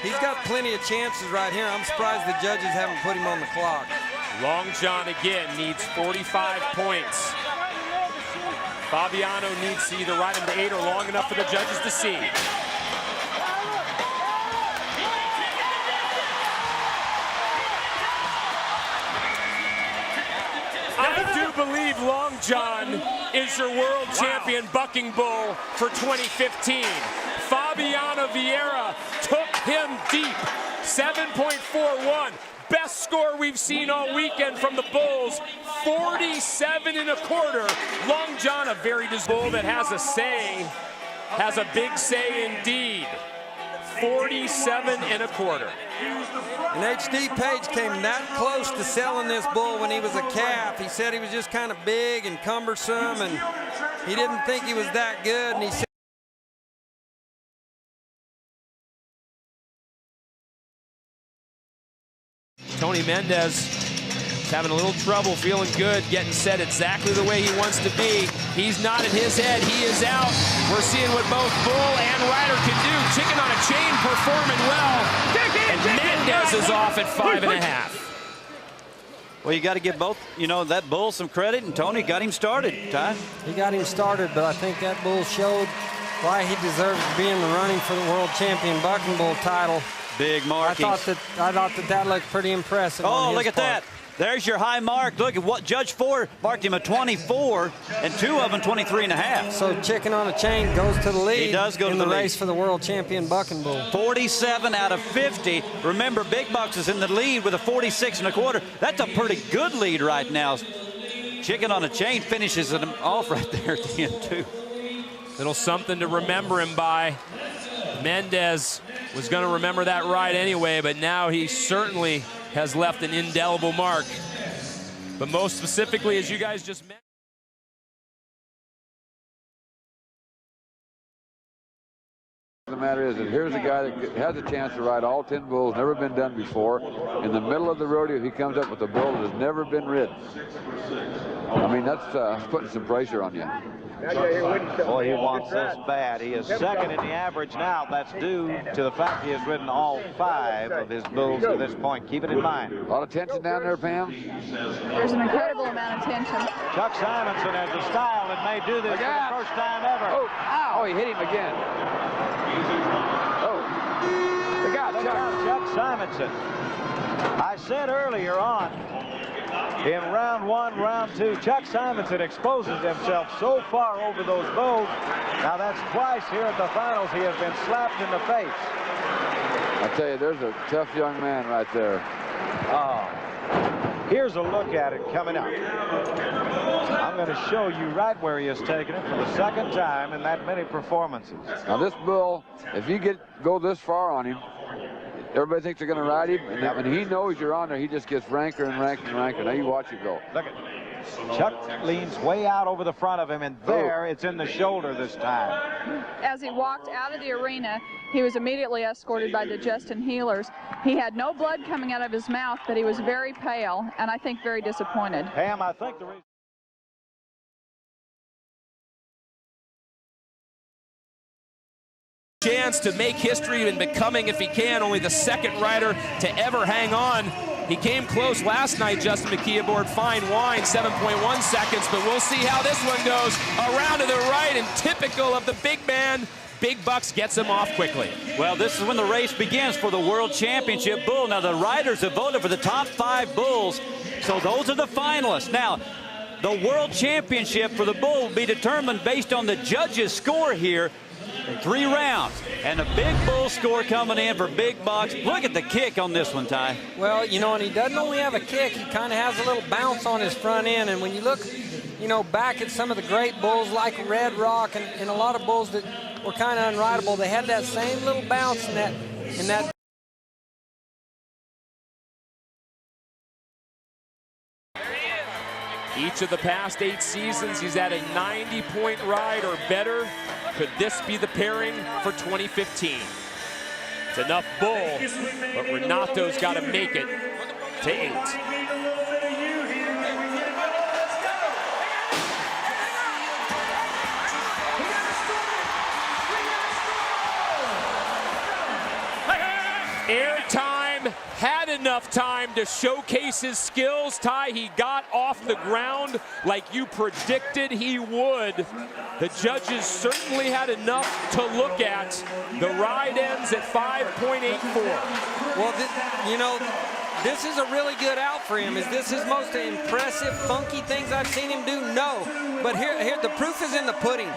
He's got plenty of chances right here. I'm surprised the judges haven't put him on the clock. Long John again needs 45 points. Fabiano needs to either ride him to 8 or long enough for the judges to see. I do believe Long John is your world champion bucking bull for 2015. Fabiano Vieira took him deep, 7.41. Best score we've seen all weekend from the Bulls, 47 1/4. Long John, a very bull that has a say, has a big say indeed. 47 1/4. And HD Page came that close to selling this bull when he was a calf. He said he was just kind of big and cumbersome, and he didn't think he was that good. And he said, Tony Mendez is having a little trouble feeling good, getting set exactly the way he wants to be. He's nodding his head, he is out. We're seeing what both bull and rider can do. Chicken on a chain performing well. And Mendez is off at 5.5. Well, you got to give both, that bull some credit, and Tony got him started, Ty. he got him started, but I think that bull showed why he deserves to be in the running for the world champion bucking bull title. Big markings. I thought that looked pretty impressive. Oh, look at that. There's your high mark. Look at what Judge 4 marked him a 24, and 2 of them 23.5. So Chicken on a Chain goes to the lead. He does go in to the lead. race for the world champion bucking bull. 47 out of 50. Remember, Big Bucks is in the lead with a 46 1/4. That's a pretty good lead right now. Chicken on a Chain finishes it off right there at the end, too. Little something to remember him by. Mendez was going to remember that ride anyway, but now he certainly has left an indelible mark. But most specifically, as you guys just mentioned, the matter is that here's a guy that has a chance to ride all 10 bulls, never been done before. In the middle of the rodeo, he comes up with a bull that has never been ridden. I mean, that's putting some pressure on you. Boy, he wants this bad. He is second in the average now. That's due to the fact he has ridden all 5 of his bulls to this point. Keep it in mind. A lot of tension down there, Pam. There's an incredible amount of tension. Chuck Simonson has a style that may do this for the first time ever. Oh, he hit him again. Oh, the guy, Chuck Simonson. I said earlier on, in round 1, round 2, Chuck Simonson exposes himself so far over those bulls. Now that's twice here at the finals he has been slapped in the face. I tell you, there's a tough young man right there. Oh, here's a look at it coming up. I'm going to show you right where he has taken it for the second time in that many performances. Now this bull, if you go this far on him, everybody thinks they're going to ride him, and when he knows you're on there, he just gets ranker and ranker and ranker. Now you watch it go. Look at Chuck leans way out over the front of him, and there it's in the shoulder this time. As he walked out of the arena, he was immediately escorted by the Justin Healers. He had no blood coming out of his mouth, but he was very pale, and I think very disappointed. Pam, I think the reason chance to make history and becoming, if he can, only the second rider to ever hang on. He came close last night, Justin McKee aboard Fine Wine, 7.1 seconds, but we'll see how this one goes. Around to the right, and typical of the big man, Big Bucks gets him off quickly. Well, this is when the race begins for the World Championship bull. Now, the riders have voted for the top 5 bulls, so those are the finalists. Now, the World Championship for the bull will be determined based on the judges' score here. 3 rounds, and a big bull score coming in for Big Bucks. Look at the kick on this one, Ty. Well, and he doesn't only have a kick, he kind of has a little bounce on his front end. And when you look, back at some of the great bulls like Red Rock and a lot of bulls that were kind of unrideable, they had that same little bounce in that. Each of the past 8 seasons, he's had a 90-point ride or better. Could this be the pairing for 2015? It's enough bull, but Renato's got to make it to 8. Airtime, had enough time to showcase his skills. Ty, he got off the ground like you predicted he would. The judges certainly had enough to look at. The ride ends at 5.84. Well, you know, this is a really good out for him. Is this his most impressive, funky things I've seen him do? No. But here the proof is in the pudding.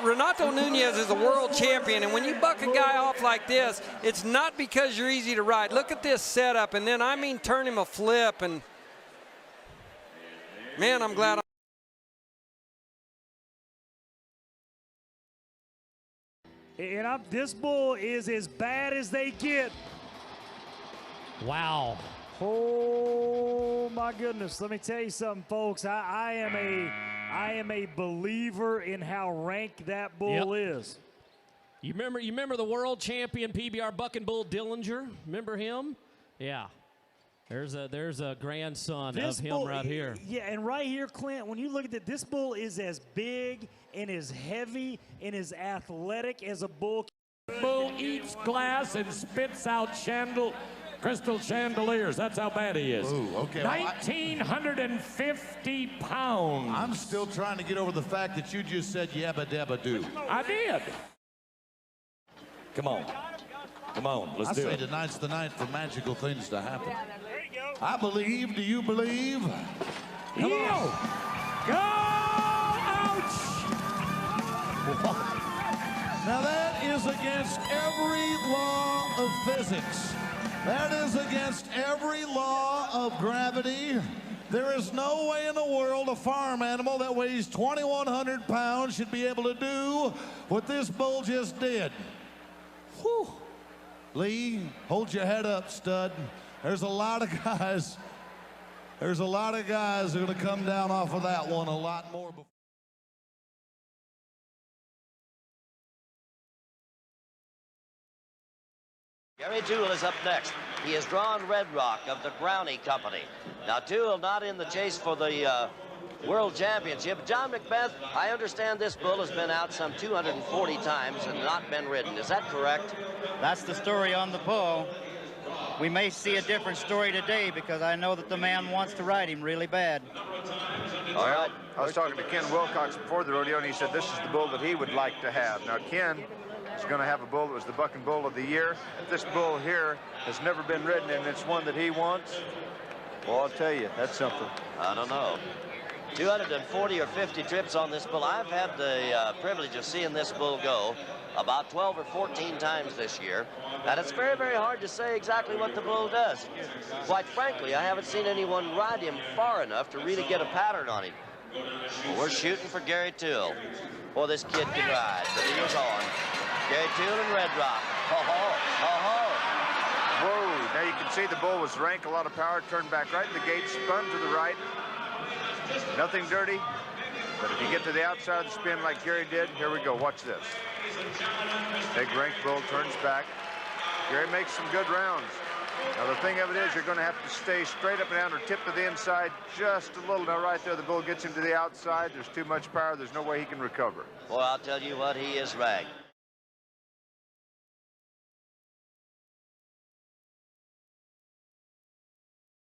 Renato Nunez is a world champion, and when you buck a guy off like this, it's not because you're easy to ride. Look at this setup, and then, I mean, turn him a flip, and man, I'm glad. And this bull is as bad as they get. Wow. Oh my goodness. Let me tell you something, folks. I am a believer in how rank that bull is. You remember the world champion PBR bucking bull Dillinger? Remember him? Yeah. There's a grandson of him bull, right here. Yeah, and right here, Clint, when you look at it, this bull is as big and as heavy and as athletic as a bull. Bull eats glass and spits out crystal chandeliers. That's how bad he is. Ooh, okay. 1,950 pounds. I'm still trying to get over the fact that you just said yabba dabba do. I did. Come on. Come on, let's do it. I say tonight's the night for magical things to happen. I believe. Do you believe? Come on. Go! Ouch! Now that is against every law of physics. That is against every law of gravity. There is no way in the world a farm animal that weighs 2,100 pounds should be able to do what this bull just did. Whew. Lee, hold your head up, stud. There's a lot of guys who are going to come down off of that one a lot more. Gary Toole is up next. He has drawn Red Rock of the Brownie Company. Now, Toole not in the chase for the World Championship. John Macbeth, I understand this bull has been out some 240 times and not been ridden. Is that correct? That's the story on the bull. We may see a different story today because I know that the man wants to ride him really bad. All right. I was talking to Ken Wilcox before the rodeo, and he said this is the bull that he would like to have. Now, Ken is going to have a bull that was the bucking bull of the year. If this bull here has never been ridden and it's one that he wants, well, I'll tell you, that's something. I don't know. 240 or 50 trips on this bull. I've had the privilege of seeing this bull go about 12 or 14 times this year, and it's very, very hard to say exactly what the bull does. Quite frankly, I haven't seen anyone ride him far enough to really get a pattern on him. Well, we're shooting for Gary Toole. Boy, this kid can ride. The deal's on. Gary Toole and Red Rock. Ho-ho, ho-ho. Whoa, now you can see the bull was rank, a lot of power, turned back right in the gate, spun to the right. Nothing dirty, but if you get to the outside of the spin like Gary did, here we go, watch this. Big rank bull turns back. Gary makes some good rounds. Now the thing of it is you're going to have to stay straight up and down or tip to the inside just a little. Now right there, the bull gets him to the outside. There's too much power. There's no way he can recover. Well, I'll tell you what, he is ragged.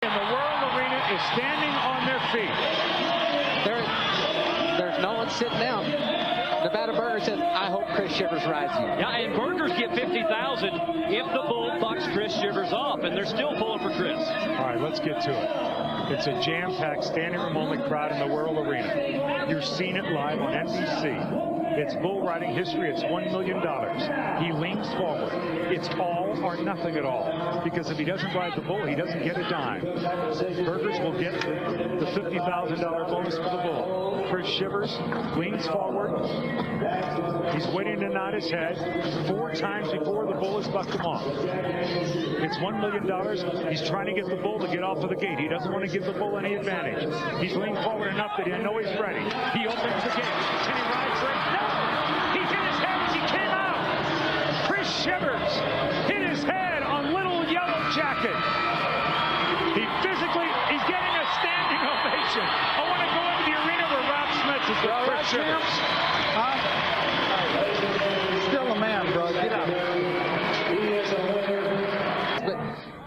And the World Arena is standing on their feet. There's no one sitting down. Nevada Burger says, I hope Chris Shivers rides you. Yeah, and Burgers get $50,000 if the bull bucks Chris Shivers off, and they're still pulling for Chris. All right, let's get to it. It's a jam-packed, standing room only crowd in the World Arena. You're seeing it live on NBC. It's bull riding history. It's $1 million. He leans forward. It's all or nothing at all. Because if he doesn't ride the bull, he doesn't get a dime. Burgers will get the $50,000 bonus for the bull. Chris Shivers leans forward. He's waiting to nod his head 4 times before the bull has bucked him off. It's $1 million. He's trying to get the bull to get off of the gate. He doesn't want to give the bull any advantage. He's leaned forward enough that I know he's ready. He opens the gate. Can he ride for it? No! He hit his head as he came out. Chris Shivers hit his head on Little Yellow Jacket. He's getting a standing ovation. I want to go into the arena where Rob Smith is with Chris Shivers. Still a man, bro. Get up.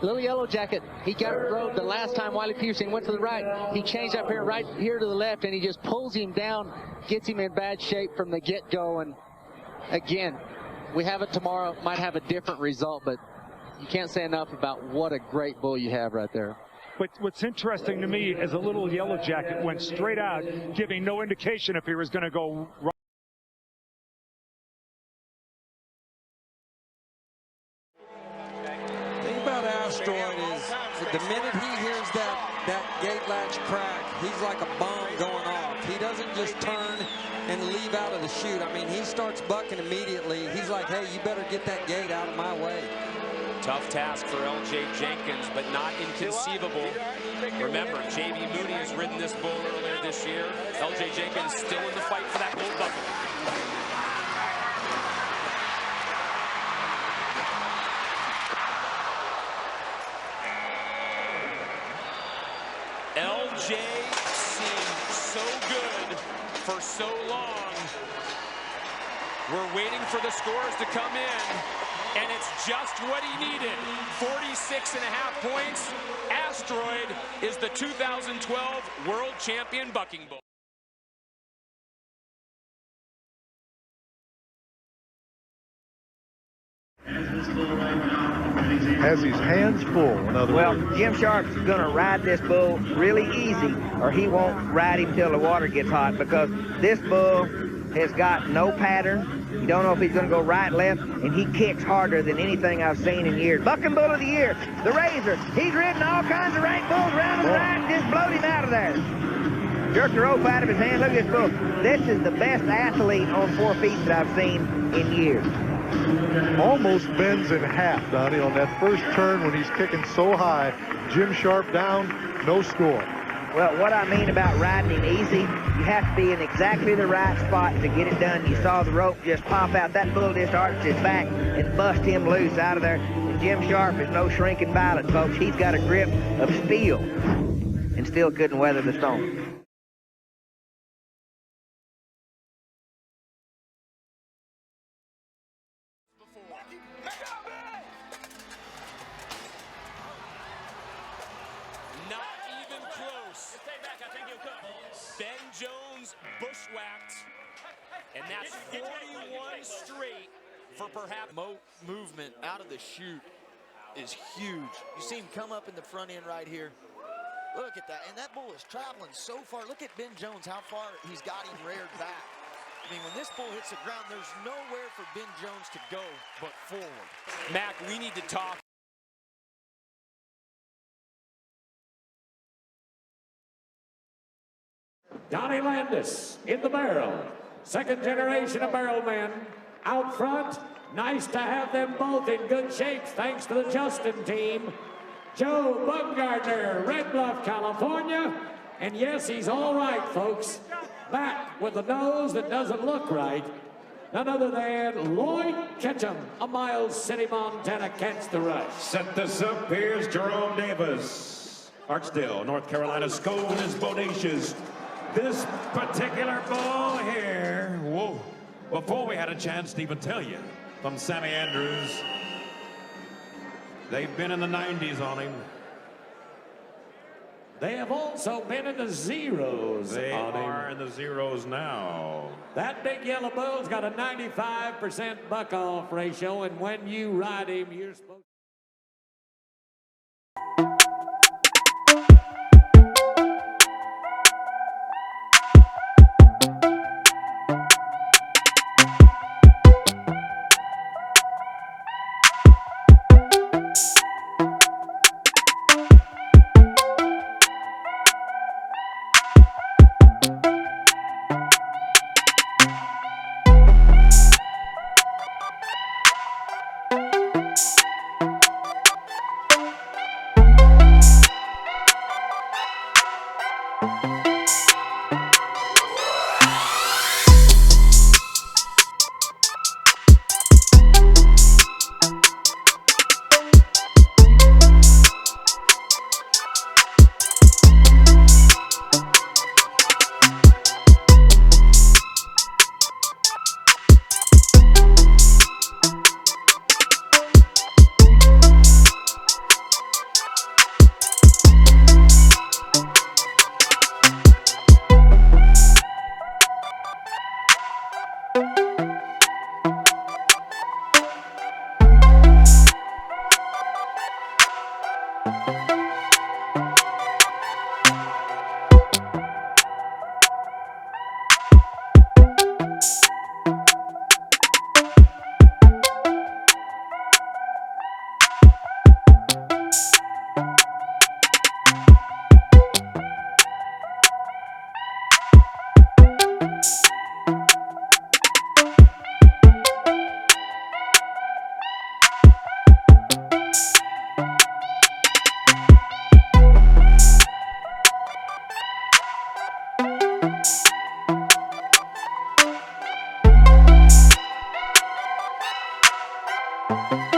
Little Yellow Jacket, he got rode the last time Wiley Peterson went to the right. He changed up here, right here to the left, and he just pulls him down, gets him in bad shape from the get-go. And again, we have it tomorrow, might have a different result, but you can't say enough about what a great bull you have right there. But what's interesting to me is a Little Yellow Jacket went straight out, giving no indication if he was going to go right. Asteroid is the minute he hears that gate latch crack, he's like a bomb going off. He doesn't just turn and leave out of the chute. I mean, he starts bucking immediately. He's like, hey, you better get that gate out of my way. Tough task for L.J. Jenkins, but not inconceivable. Remember, J.B. Mooney has ridden this bull earlier this year. L.J. Jenkins still in the fight for that bull bucket. LJ seemed so good for so long. We're waiting for the scores to come in, and it's just what he needed. 46.5 points. Asteroid is the 2012 World Champion Bucking Bull. Has his hands full, in other words. Well, Jim Sharp's going to ride this bull really easy, or he won't ride him till the water gets hot, because this bull has got no pattern. You don't know if he's going to go right, left, and he kicks harder than anything I've seen in years. Bucking Bull of the Year, the Razor. He's ridden all kinds of rank bulls around on the ride and just blowed him out of there. Jerked the rope out of his hand. Look at this bull. This is the best athlete on 4 feet that I've seen in years. Almost bends in half, Donnie, on that first turn when he's kicking so high. Jim Sharp down, no score. Well, what I mean about riding him easy, you have to be in exactly the right spot to get it done. You saw the rope just pop out. That bull just arched his back and bust him loose out of there. And Jim Sharp is no shrinking violet, folks. He's got a grip of steel and still couldn't weather the storm. Ben Jones bushwhacked, and that's 41 straight for perhaps movement out of the chute is huge. You see him come up in the front end right here. Look at that, and that bull is traveling so far. Look at Ben Jones, how far he's got him reared back. I mean, when this bull hits the ground, there's nowhere for Ben Jones to go but forward. Mac, we need to talk. Donnie Landis in the barrel. Second generation of barrel men. Out front, nice to have them both in good shape thanks to the Justin team. Joe Bumgardner, Red Bluff, California. And yes, he's all right, folks. Back with a nose that doesn't look right. None other than Lloyd Ketchum, a Miles City, Montana, catch the rush. Set this up, here's Jerome Davis. Archdale, North Carolina, Scone is bodacious. This particular bull here, whoa, before we had a chance to even tell you, from Sammy Andrews, they've been in the 90s on him. They have also been in the zeros. They are in the zeros now. That big yellow bull's got a 95% buck-off ratio, and when you ride him, you're supposed to... Bye.